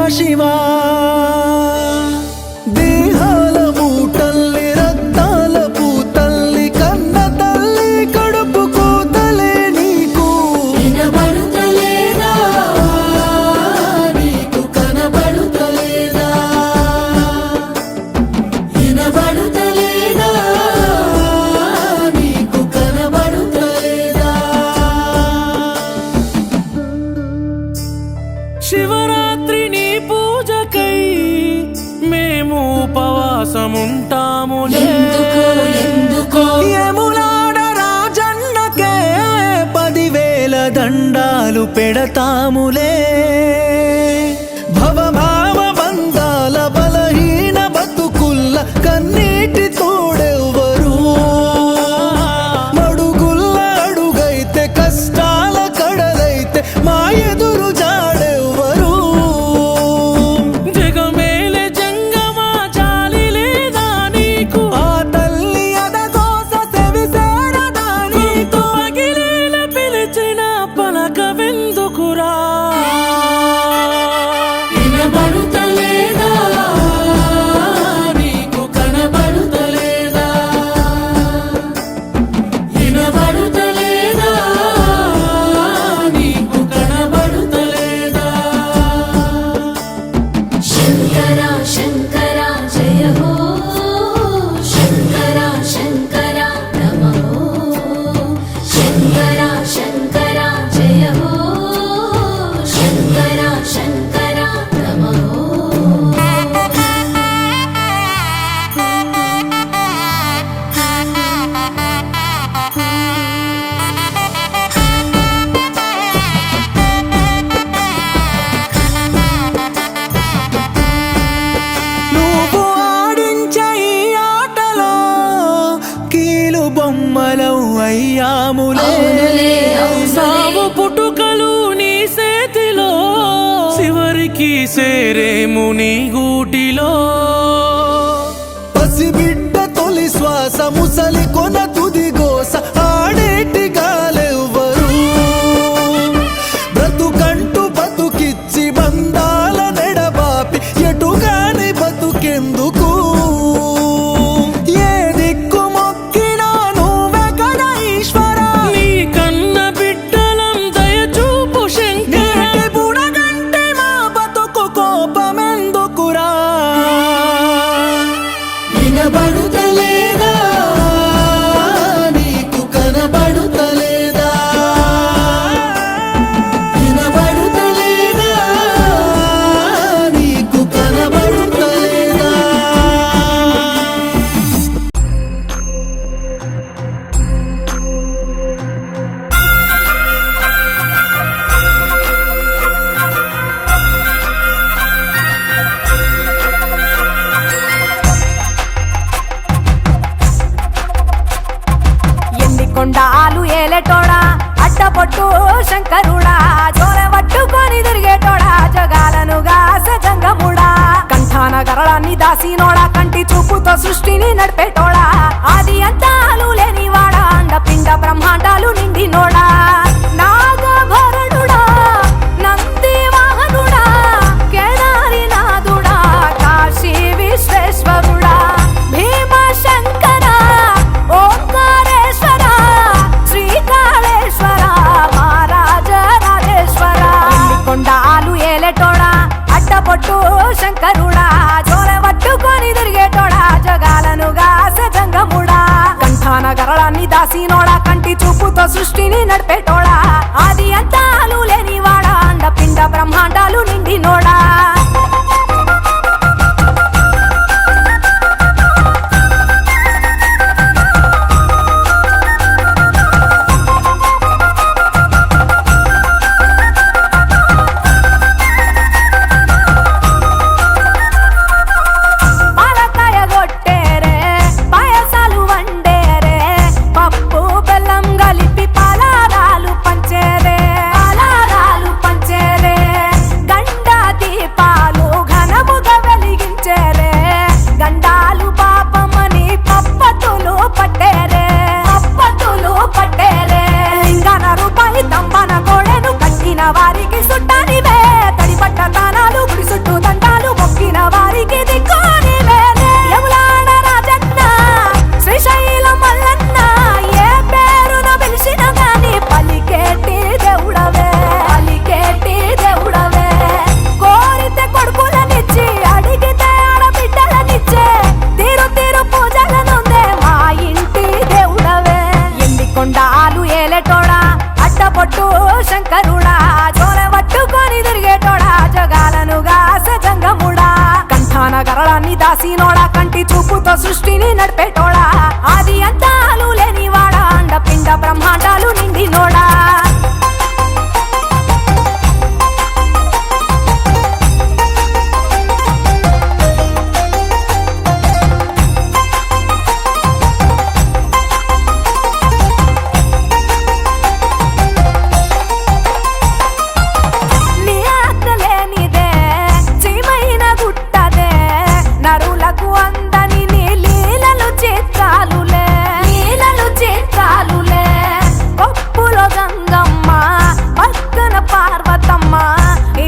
శివా దేహాల మూటల్లి రత్నాల పూతల్లి కన్న తల్లి కడుపు కోతలే నీకు వినబడుతలేదా నీకు కనబడుతలేదా వినబడుతలేదా నీకు కనబడుతలేదా శివరాత్రి నీ పూజకై మేము ఉపవాసముంటాములే యములాడ రాజన్నకే 10,000 దండాలు పెడతాములే భవభావ బంధాల బలహీన బతుకుల్ల కన్నీటి తోడెవ్వరు మడుగుల్ల అడుగైతే కష్టాల కడలైతే మా ఎదురు జాడెవ్వరు జగమేలే జంగమా జాలి లేదా నీకు ఆ తల్లి అదగోస సెవిసేరదా నీకు పగిలేల పిలిచిన పలకవెందుకురా వినబడుతలేదా నీకు కనబడుతలేదా వినబడుతలేదా నీకు కనబడుతలేదా శంకర శంకర జయ హో శంకర శంకర నమః శంకర శంకర జయ హో శంకర శంకర నమః నువ్వు ఆడించే ఈ ఆటలో కీలు బొమ్మలం అయ్యాములే అవునులే, అవునులే. సాగు పుట్టుకలు నీ చేతిలో చివరికి సేరేము నీ గూటిలో పసిబిడ్డ తొలి శ్వాస ముసలి కొన తుది గోస ఆడేటి గాలెవ్వరు బ్రతుకంటూ బతుకిచ్చి బంధాల నెడబాపి ఎటుగాని బతుకెందుకు ఏ దిక్కు మొక్కినా నువ్వే కదా ఈశ్వరా నీ కన్న బిడ్డలం దయచూపు శంకర నీటి బుడగంటే మా బతుకు కోపమెందుకురా వినబడుతలేదా నీకు కనబడుతలేదా వినబడుతలేదా నీకు కనబడుతలేదా ఎన్ని కొండాలు ఏలేటోడా అడ్డపొట్టు శంకరుడా జోర పట్టుకొని తిరిగేటోడా జగాలను గాస జంగముడా కంఠాన గరళాన్ని దాసినోడా కంటి చూపుతో సృష్టిని నడిపేటోడా ఆది అంతాలు లేనివాడా అండపిండ బ్రహ్మాండాలు నిండినోడా నాగభరణుడా నంది వాహనుడా కేదారి నాథుడా కాశీ విశ్వేశ్వరుడా భీమ శంకర ఓంకారేశ్వర శ్రీకాళేశ్వర మహారాజ రాజేశ్వర కొండాలు ఏలేటోడా అడ్డపొట్టు శంకరుడా జోర పట్టుకొని తిరిగేటోడా జగాలను గాస జంగముడా కంఠాన గరళాన్ని దాసినోడా కంటి చూపుతో సృష్టిని నడిపేటోడా ఆది అంతాలు లేనివాడా అండపిండ బ్రహ్మాండాలు నిండినోడా పాలకాయ కొట్టేరే పాయసాలు వండేరే పప్పు బెల్లం కలిపి పలారాలు పంచేరే గండా అడ్డపొట్టు శంకరుడా జోలె పట్టుకొని తిరిగేటోడా జగాలను గాసె జంగముడా కంఠాన గరళాన్ని దాసినోడా కంటి చూపుతో సృష్టిని నడిపేటోడా ఆది అంతాలు లేనివాడా అండపిండ బ్రహ్మాండాలు నిండినోడా నీ ఆజ్ఞ లేనిదే చీమైన గుట్టదే నరులకు అందని నీ లీలలు చిత్రాలులే పప్పులో గంగమ్మ పక్కన పార్వతమ్మ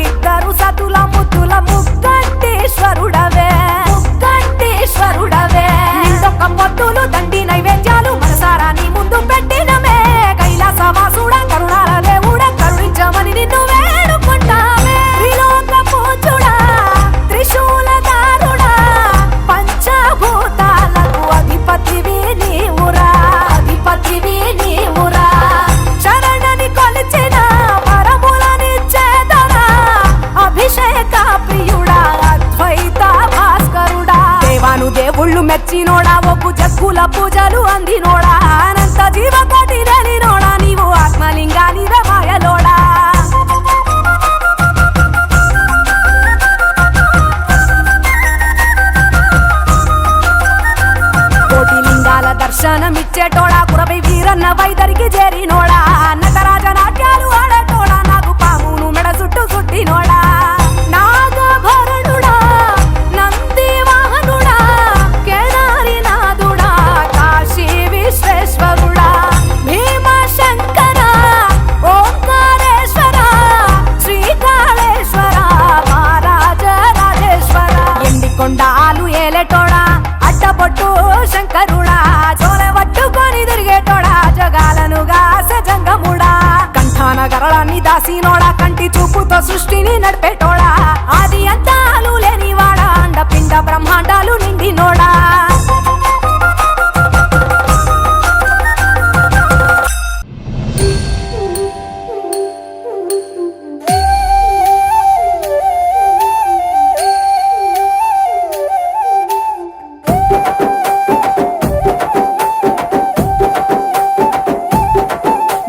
ఇద్దరు సతుల ముద్దుల ముక్కంటేశ్వరుడవే నిందొక్క పొద్దులు దండి నైవేద్యాలు మనసారా నీ ముందు పెట్టినమే కైలాసవాసుడ కరుణాల దేవుడ కరుణించమని నిన్ను వేడుకుంటామే త్రిలోక పూజుడా త్రిశూలధారుడా పంచభూతాలకు అధిపతివి నీవురా శరణని కొలిచిన వరములనిచ్చేదరా అభిషేక ప్రియుడా అద్వైత భాస్కరుడా దేవాను దేవుళ్ళు మెచ్చినోడా ఒప్పు జగ్గుల పూజలు అందినోడా అనంత జీవకోటి తెలినోడా నీవు ఆత్మలింగాని మాయలోడా కోటి లింగాల దర్శనమిచ్చేటోడా కురవై వీరన్న వైదరికి చేరినోడా నటరాజ నాట్యాలు ఆడేటోడా నాకు పామును మెడ చుట్టూ చుట్టినోడా నాగభరణుడా నంది వాహనుడా కేదారినాథుడా కాశీ విశ్వేశ్వరుడా భీమశంకర ఓంకారేశ్వర శ్రీకాళేశ్వర మహారాజ రాజేశ్వర ఎండికొండాలు ఏలేటోడా అడ్డపొట్టు శంకరుడా జోలె పట్టుకొని తిరిగేటోడా జగాలను గాసె జంగముడా కంఠాన గరళాన్ని దాసినోడా కంటి చూపుతో సృష్టిని నడిపేటోడా ఆది అంతాలు లేనివాడా అండపిండ బ్రహ్మాండాలు నిండినోడా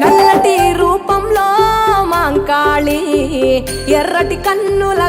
నల్లటి రూపంలో మాంకాళి ఎర్రటి కన్నుల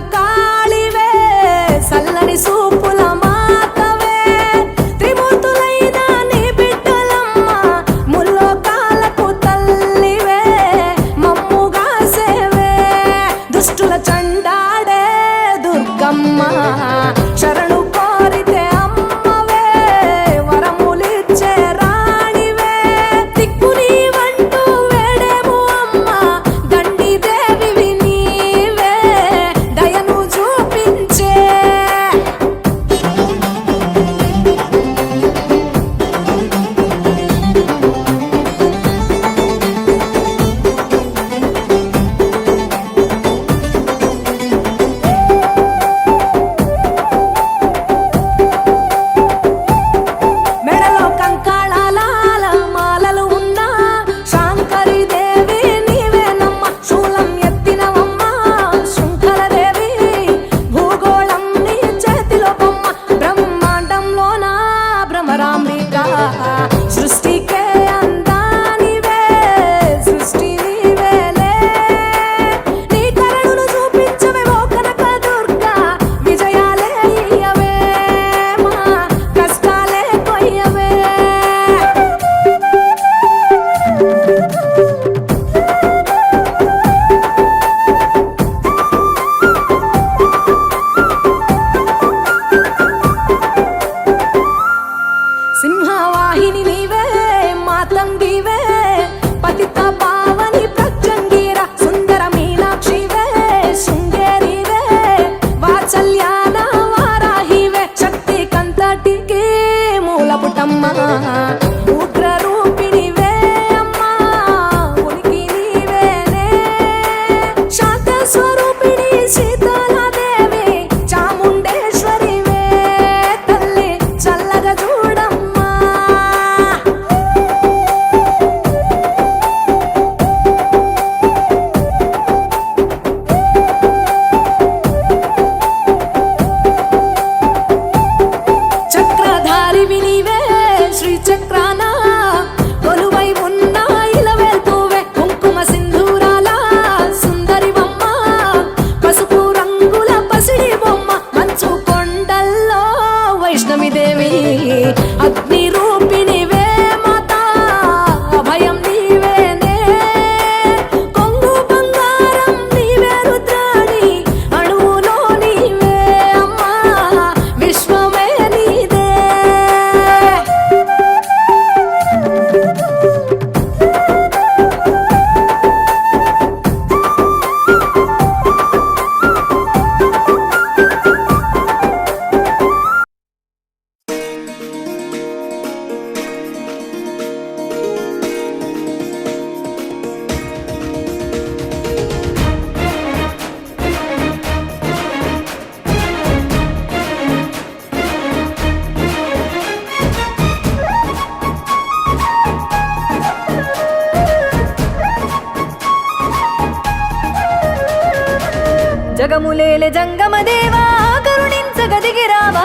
జగములేలె జంగమ దేవా కరుణించగదిగిరావా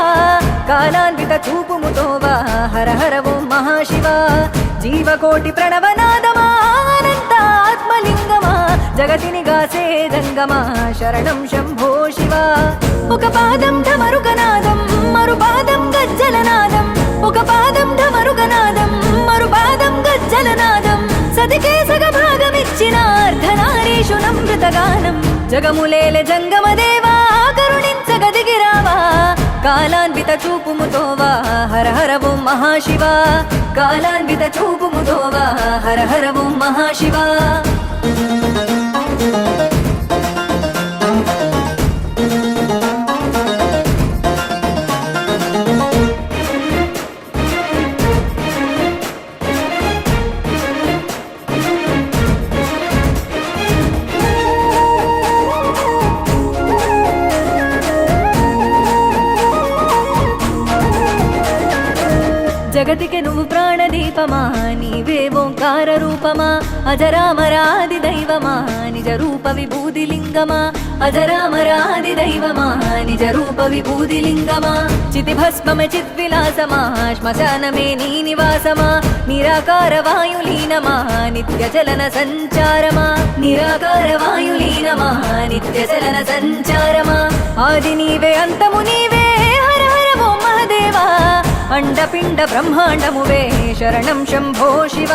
కాలాన్విత చూపుముతోవా హర హర ఓం మహాశివ జీవకోటి ప్రణవనాదమా అనంత ఆత్మలింగమా జగతిని గాసే జంగమా శరణం శంభో శివ ఒక పాదం ఢమరుగనాదం మరు పాదం గజ్జలనాదం ఒక పాదం ఢమరుగనాదం మరు పాదం గజ్జలనాదం సతికే సగ భాగమిచ్చిన అర్ధనారీషు నమృతగానం జగములేలె జంగమ దేవా కరుణించగదిగిరావా కాలాన్విత చూపుముతోవా హర హర ఓం మహాశివ కాలాన్విత చూపుముతోవా హర హర ఓం మహాశివ జగతికి నువ్వు ప్రాణదీపమా నీవే ఓంకార రూపమా అజరామరాది దైవమా నిజ రూప విభూతి లింగమా అజరామరాది దైవమా నిజ రూప విభూతి లింగమా చితిభస్మమ చిద్విలాసమా శ్మశానమే నీ నివాసమా నిరాకార వాయులీనమా నిత్య చలన సంచారమా నిరాకార వాయులీనమా నిత్య చలన సంచారమా ఆది నీవే అంతము నీవే హర హర ఓం మహదేవా అండపిండ బ్రహ్మాండమువే శరణం శంభో శివ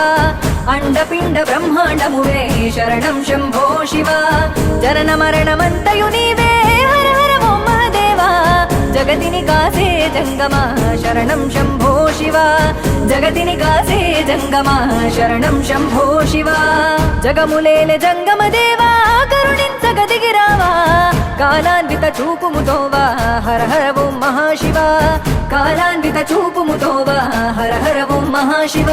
అండపిండ బ్రహ్మాండమువే శరణం శంభో శివ జనన మరణమంతయు నీవే హర హర ఓం మహదేవా జగతిని కాసే జంగమా శరణం శంభో శివ జగతిని కాసే జంగమా శరణం శంభో శివ జగములేలె జంగమ దేవా కరుణించగదిగిరావా కాలాన్విత చూపుముతోవా హర హర ఓం మహాశివ కాలాన్విత చూపుముతోవా హర హర ఓం మహాశివ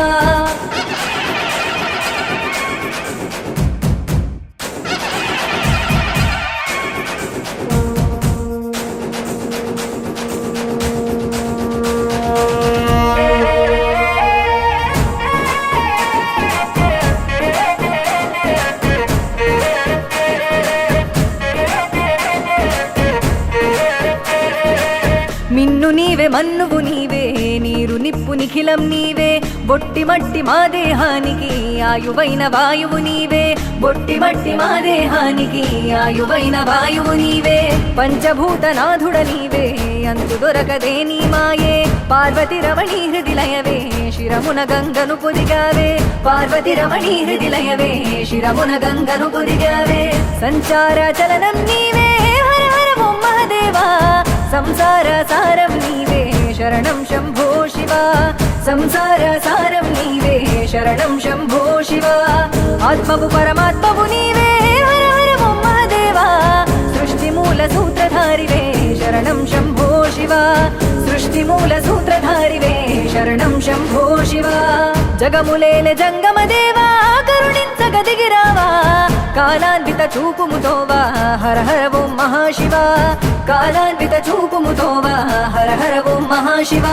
మిన్ను నీవే మన్నువు నీవే నీరు నిప్పు నిఖిలం నీవే బొట్టి మట్టి మా దేహానికి ఆయువైన వాయువు నీవే బొట్టి మట్టి మా దేహానికి ఆయువైన వాయువు నీవే పంచభూతనాథుడ నీవే అంతు దొరకదే నీ మాయే పార్వతి రమణీ హృదిలయవే శిరమున గంగను పొదిగావే పార్వతి రమణీ హృదిలయవే శిరమున గంగను పొదిగావే సంచార చలనం నీవే హర హర ఓం మహదేవా సంసార సారం నీవే శరణం శంభో శివ సంసార సారం నీవే శరణం శంభో శివ ఆత్మవు పరమాత్మవు నీవే హర హర ఓం మహదేవా సృష్టి మూల సూత్రధారివే శరణం శంభో శివ సృష్టి మూల సూత్రధారివే శరణం శంభో శివ జగములేలె జంగమ దేవా కరుణించగదిగిరావా కాలాన్విత చూపుముతోవా హర హర ఓం మహాశివ కాలాన్విత చూపుముతోవా హర హర ఓం మహాశివ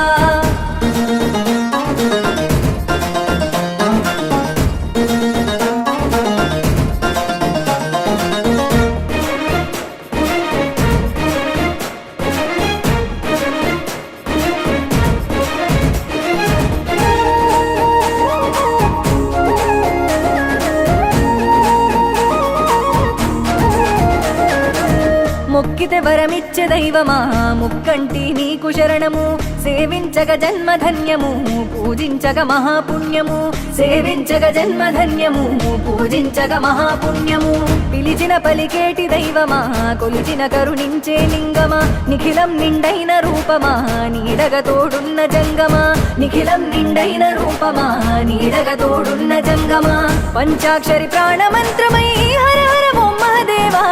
మొక్కితే వరమిచ్చే దైవమా ముక్కంటి నీకు శరణము సేవించగ జన్మధన్యము పూజించగ మహాపుణ్యము సేవించగ జన్మధన్యము పూజించగ మహాపుణ్యము పిలిచిన పలికేటి దైవమా కొలిచిన కరుణించే లింగమా నిఖిలం నిండైన రూపమా నీడగ తోడున్న జంగమా నిఖిలం నిండైన రూపమా నీడగ తోడున్న జంగమా పంచాక్షరి ప్రాణమంత్రమై హర హర ఓం మహదేవా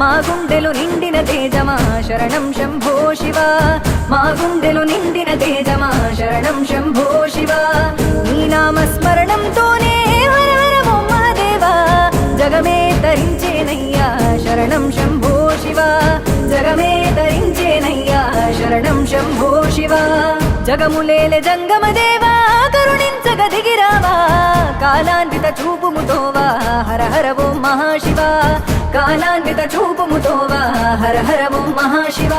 మా గుండెలు నిండిన తేజమా శరణం శంభో శివ మా గుండెలు నిండిన తేజమా శరణం శంభో శివ నీ నామస్మరణంతోనే హర హర ఓం మహదేవా జగమే తరించేనయ్యా శరణం శంభో శివ జగమే తరించేనయ్యా శరణం శంభో శివ జగములేలె జంగమ దేవా కరుణించగదిగిరావా కాలాన్విత చూపుముతోవా హర హర ఓం మహాశివ కాలాన్విత చూపుముతోవా హర హర ఓం మహాశివ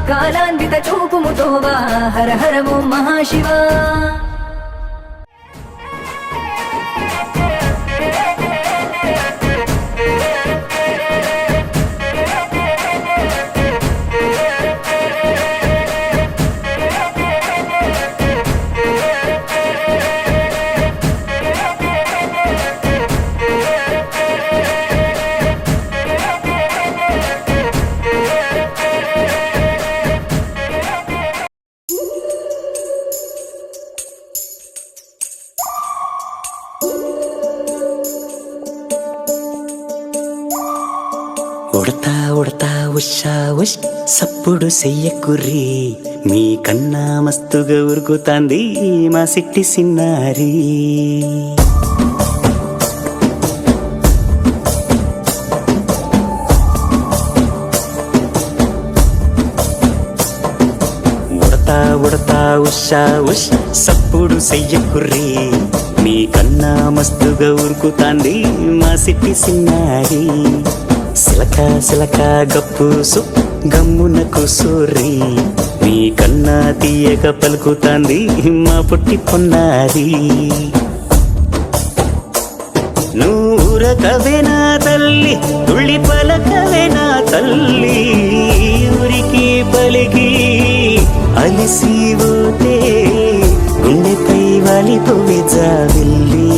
కాలాన్విత చూపుముతోవా హర హర ఓం మహాశివ ఉడతా ఉడతా ఉషా ఉష్ సప్పుడు చెయ్యకుర్రి మీ కన్నా మస్తుగా ఉరుకుతాంది మా సిట్టి సిన్నారి ఉడతా ఉడతా ఉషా ఉష్ సప్పుడు చెయ్యకుర్రి మీ కన్నా మస్తుగా ఉరుకుతాంది మా సిట్టి సిన్నారి సిలక సిలక గప్పుసు గమ్మున కూసూరి మీ కన్నా తీయక పలుకుతాంది మా పుట్టి పొన్నారి నూరకవేనా తల్లి తుళ్ళి పలకవేనా తల్లి ఊరికి పలికి అలిసిపోతే గుండెపై వాలిపోవే జావిల్లి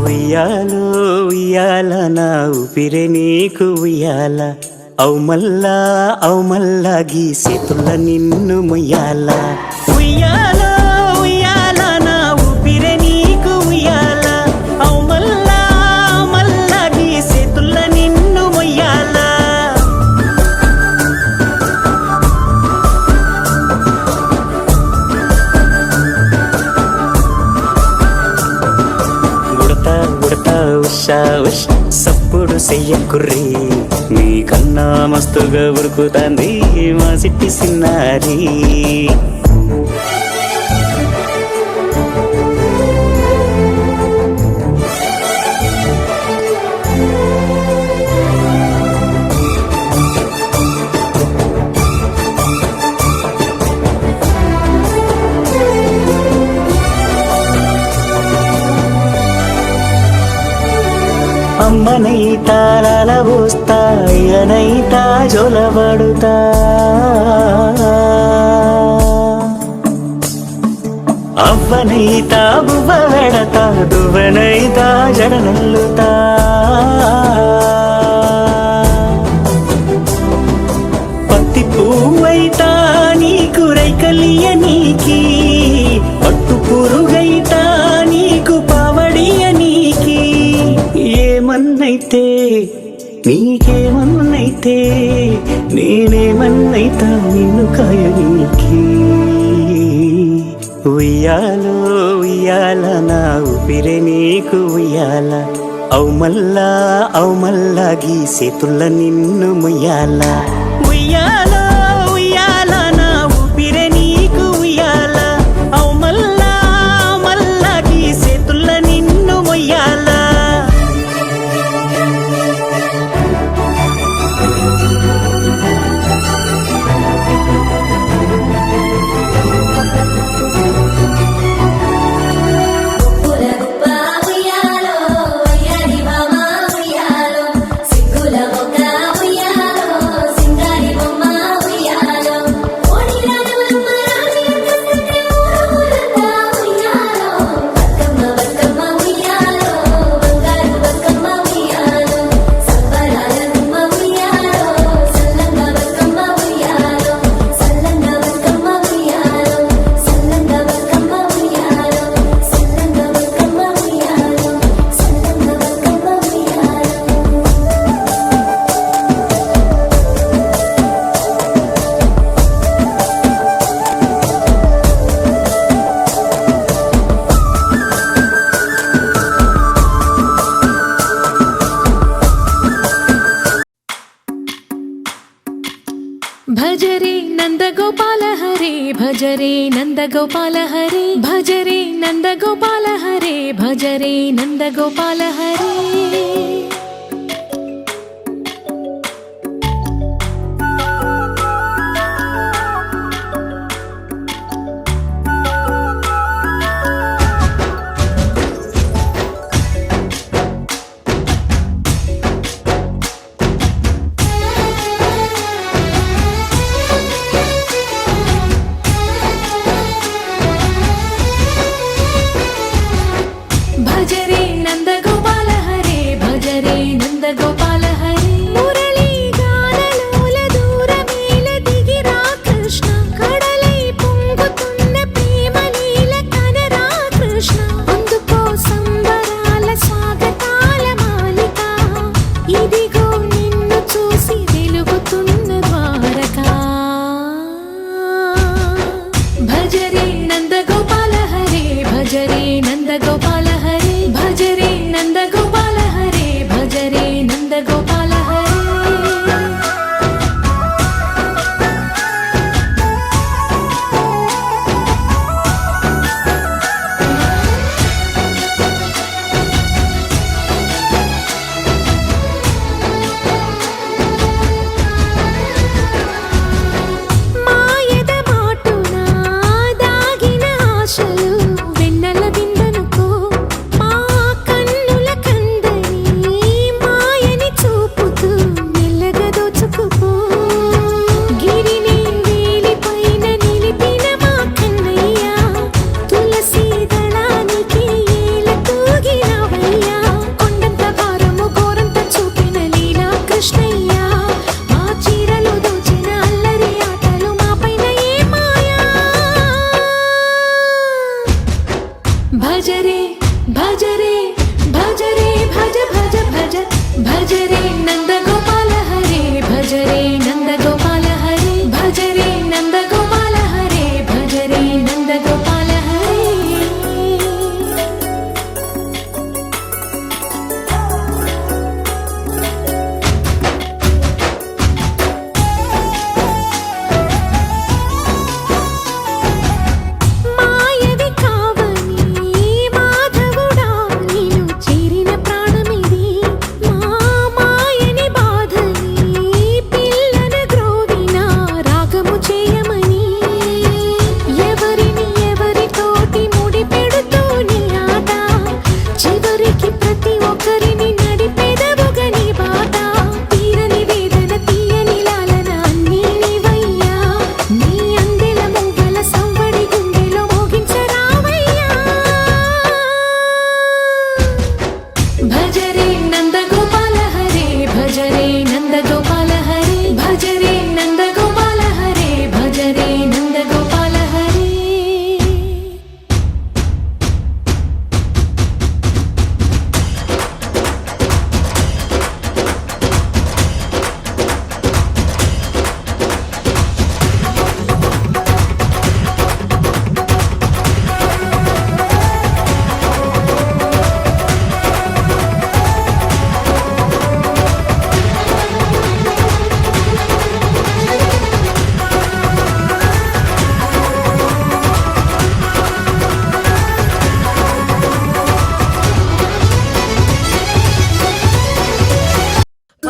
ఉయ్యాలో ఉయ్యాల నా ఊపిరే నీకు ఉయ్యాల అవు మల్లా గీసేతుల్ల నిన్ను ముయ్యాల ఉయ్యాల ఉయ్యాల నా ఊపిరే నీకు ఉయ్యాల అవు మల్లా గీసేతుల్ల నిన్ను ముయ్యాల ఉషా ఉష్ సప్పుడు చెయ్యకుర్రి మీ కన్నా మస్తుగా ఉరుకుతాంది మా సిట్టి సిన్నారి అమ్మనైతా లలబోస్తా అయ్యనైతా జొలబడుతా అవ్వనైతా బువ్వ వెడతా దువ్వనైతా జడనల్లుతా పత్తి పువ్వైతా నీకు రైకలియ నీకి పట్టు పురుగైతా నీకు పావడియ నీకి ఏమన్నైతే నీకేమన్నైతే నేనేమన్నైతా నిన్ను కాయనీకి ఉయ్యాలో ఉయ్యాల నా ఊపిరే నీకు ఉయ్యాల అవు మల్లా గీసేతుల్ల నిన్ను ముయ్యాల ఉయ్యాలో ఉయ్యాల నా ఊపిరే నీకు ఉయ్యాల అవు మల్లా గీసేతుల్ల నిన్ను ముయ్యాల భజరే నందగోపాల హరే భజరే నందగోపాల హరే భజరే నందగోపాల హరే భజరే నందగోపాల హరే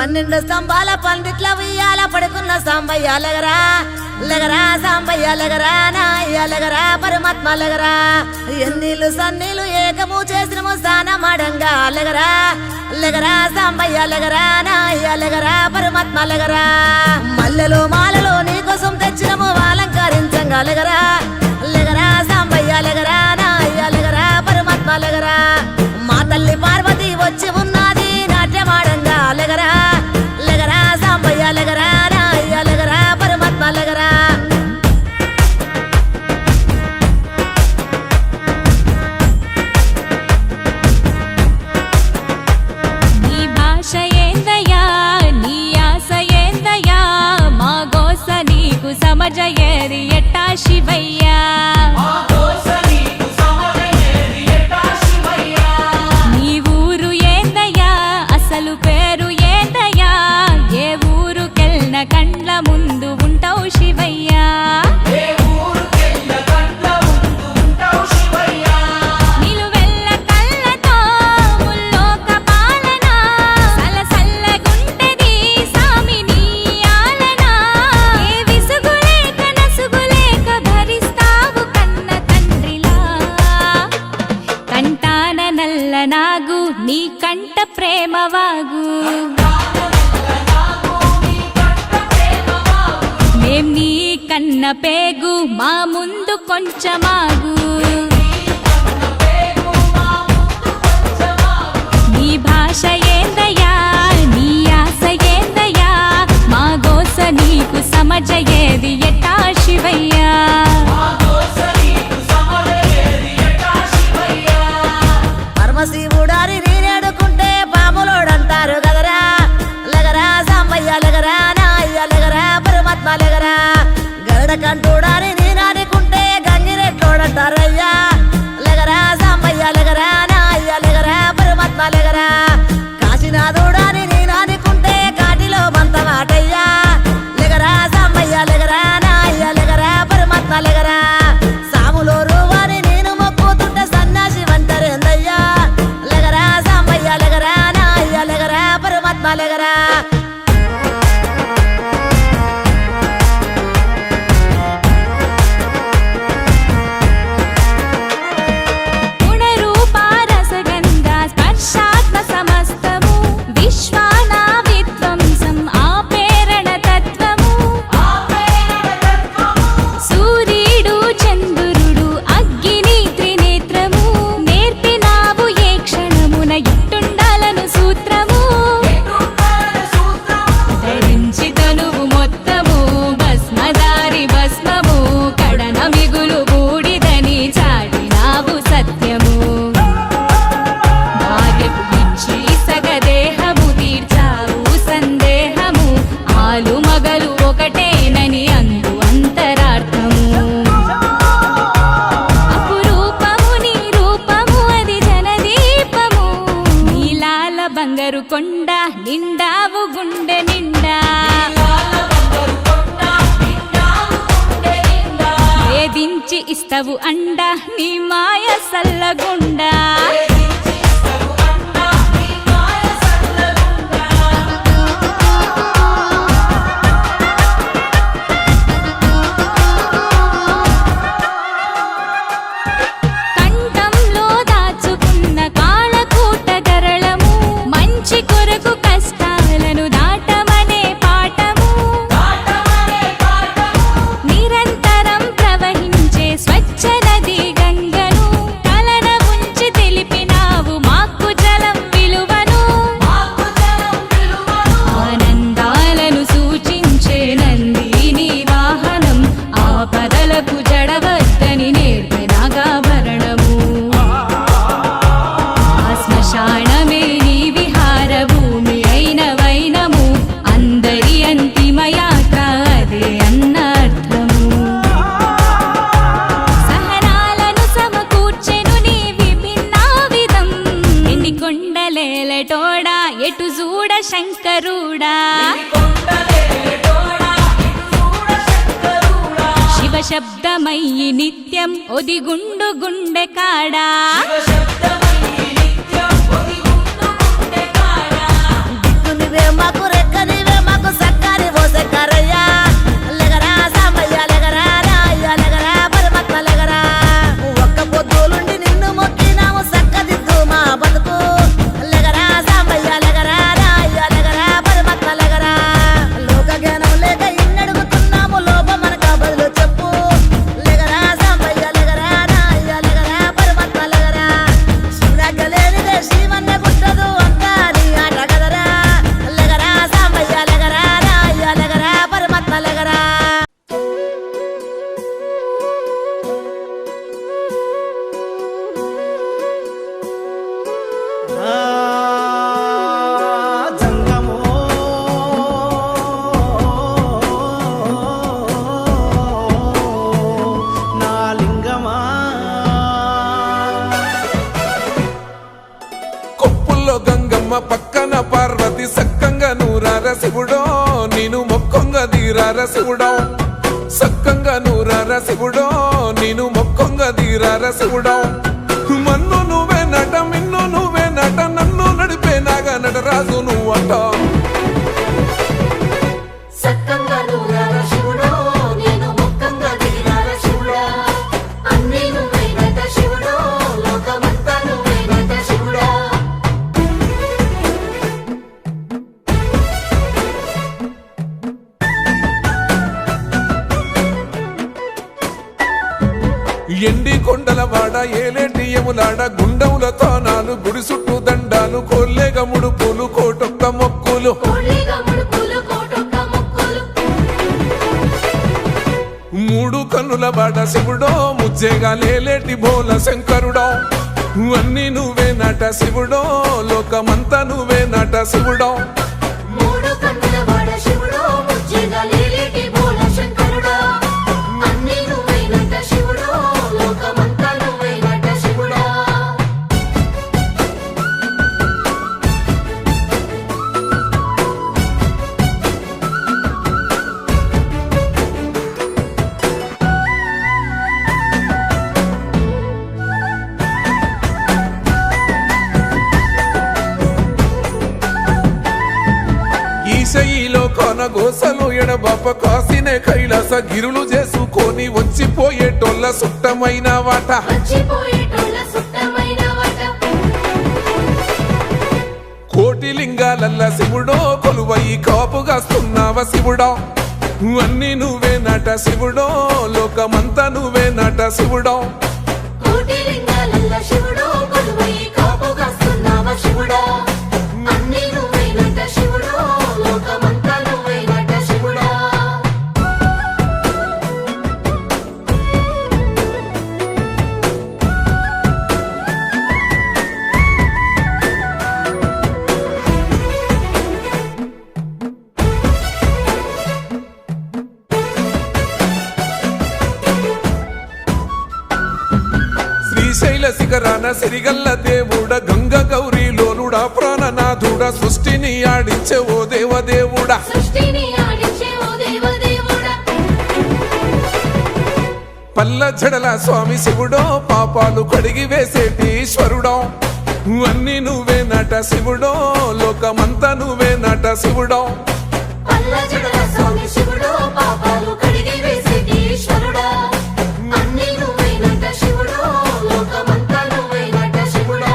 12 స్తంభాల పందిట్ల ఉయ్యాల పడుకున్న సాంబయ్య లెగరా లెగరా సాంబయ్య లెగరా నాయ్య లెగరా పరమాత్మ లెగరా ఎన్నీళ్ళు సన్నీళ్ళు ఏకము చేసినము స్నానమాడంగా లెగరా లెగరా సాంబయ్య లెగరా నాయ్య లెగరా పరమాత్మ లెగరా మల్లెలు మాలలో నీకోసం తెచ్చినము అలంకరించంగా లెగరా లెగరా సాంబయ్య లెగరా నాయ్య లెగరా పరమాత్మ లెగరా మా తల్లి పార్వతి వచ్చి ఉన్నది నాట్యమాడంగా లెగరా లెగరా సాంబయ్య లెగరా నాయ్య లెగరా పరమాత్మ లెగరా నీ భాష ఏందయ్యా నీ ఆశ ఏందయ్యా మా గోస నీకు సమజయేది ఎట్టా శివయ్యా నీ ఊరు ఏందయ్యా అసలు పేరు ఏందయ్యా ఏ ఊరుకెళ్ళిన కండ్ల ముందు ఉంటావు శివయ్యా నిలువెల్ల కళ్ళతో ముల్లోక పాలన సలసల్లగుంటది సామి నీ ఆలన ఏ విసుగులేక నసుగులేక భరిస్తావు కన్న తండ్రిలా కంటాన నల్ల నాగు నీ కంట ప్రేమవాగు మేం నీ కన్న పేగు మా ముందు కొంచెమాగు నీ భాష ఏందయ్యా నీ ఆశ ఏందయ్యా మా గోస నీకు సమజయేది ఎట్టా శివయ్యా పరమశివుడారి నేనేడుకుంటే పాములోడంటారు కదరా లెగరా సాంబయ్య లెగరా నాయ్య లెగరా పరమాత్మ లెగరా గరుడ కంటూడారి నేనాడుకుంటే గంగిరెట్లోడంటారయ్యా లెగరా సాంబయ్య లెగరా నాయ్య లెగరా పరమాత్మ లెగరా కాశీనాథుడాని నేనాడుకుంటే కాటిలో మంతమాటయ్యా లెగరా సాంబయ్య లెగరా నాయ్య లెగరా పరమాత్మ లెగరా సాములో రూవాని నేను మొక్కుతుంటే సన్నాసి వంటరేందయ్యా లెగరా సాంబయ్య లెగరా నాయ్య లెగరా పరమాత్మ లెగరా గుణరూపారసగంధ స్పర్శాత్మ సమస్తము విశ్వాన విధ్వంసం ఆపేరణ తత్వము సూర్యుడు చంద్రుడు అగ్ని త్రినేత్రము నేర్పినావు ఏ క్షణమున ఇట్టుండాలను సూత్రము ధరించి తనువు మొత్తము భస్మదారి భస్మము కడన మిగులు బూడిదని చాటినావు సత్యము భార్యకు ఇచ్చి సగదేహము తీర్చావు సందేహము ఆలు మగలు ఒకటేనని అందు అంతరార్థము అపురూపము నీ రూపము అది జనదీపము నీలాల బంగారు కొండ నిండావు గుండె నిండా వేధించి ఇస్తవు అండ నీ మాయ సల్లగుండా కంఠంలో దాచుకున్న కాళకూట గరళము మంచి కొరకు కష్టాలను దాటమనే పాఠము నిరంతరం ప్రవహించే స్వచ్ఛ నది గంగను కలన ఉంచి తెలిపినావు మాకు జలం విలువను ఆనందాలను సూచించే నందిని వాహనం ఆపదలకు జడవద్దని నేర్పినాగాభరణము ఆ శ్మశానమే నీ విహార భూమి అయిన వైనము అందరి అంతిమ యాత్ర అదే అన్నర్థము సహనాలను సమకూర్చెను నీ విభిన్న విధం ఎన్ని కొండలేలటోడా ఎటు చూడ శంకరుడా శివ శబ్దమయ్యి నిత్యం ఒదిగుండు గుండె కాడా దిక్కు నువ్వే మాకు శివుడో సక్కంగా నూరార శివుడో నేను మొక్కంగా తీరార శివుడో మన్ను నువ్వే నట మిన్ను నువ్వే నట నన్ను నడిపే నాగా నటరాజు నువ్వట సక్కంగా నూరార శివుడో నేను మొక్కంగా దిగిరార శివుడా అన్నీ నువ్వేనట శివుడో లోకమంతా నువ్వేనట శివుడా ఎండి కొండల వాడ ఏలేటి యములాడ గుండములతో నాలు గుడి చుట్టూ దండాలు కోల్లేగ ముడుపులు కోటొక్క మొక్కులు కోళ్ళిగా ముడుపులు కోటొక్క మొక్కులు మూడు కన్నుల వాడ శివుడో ముజ్జేగా లేలేటి బోల శంకరుడో అన్నీ నువ్వే నట శివుడో లోకమంతా నువ్వే నట శివుడో మూడు కన్నుల వాడ శివుడో ముజ్జేగా లేలేటి బోల శంకరుడా అన్నీ నువ్వేనట శివుడో లోకమంతా నువ్వేనట శివుడా ఈశయిలో కొన గోసలు ఎడబాప కాసినే కైలాస గిరులు చేసుకొని వచ్చిపోయేటోళ్ళ సుట్టమైన వాట వచ్చిపోయేటోళ్ళ సుట్టమైన వాట కోటి లింగాలల్ల శివుడో కొలువయి కాపుగాస్తున్నావ శివుడో అన్నీ నువ్వే నట శివుడో లోకమంతా నువ్వే నట శివుడో కోటి లింగాలల్ల శివుడో కొలువై కాపుగాస్తున్నావ శివుడా అన్నీ నువ్వేనట శివుడో లోకమంతా నువ్వేనట శివుడా శ్రీశైల శిఖరాన సిరిగల్ల దేవుడ గంగ గౌరీ లోలుడా ప్రాణనాథుడ సృష్టిని ఆడించే ఓ దేవదేవుడా సృష్టిని ఆడించే ఓ దేవదేవుడా పల్ల జడల స్వామి శివుడో పాపాలు కడిగి వేసేటి ఈశ్వరుడో అన్నీ నువ్వే నట శివుడో లోకమంతా నువ్వే నట శివుడో పల్ల జడల స్వామి శివుడో పాపాలు కడిగి వేసేటి ఈశ్వరుడా అన్నీ నువ్వేనట శివుడో లోకమంతా నువ్వేనట శివుడా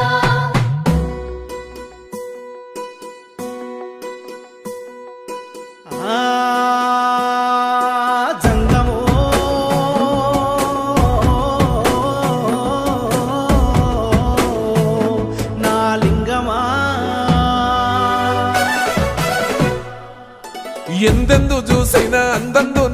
జంగమో నా లింగమా ఎందెందు చూసైనా అందందు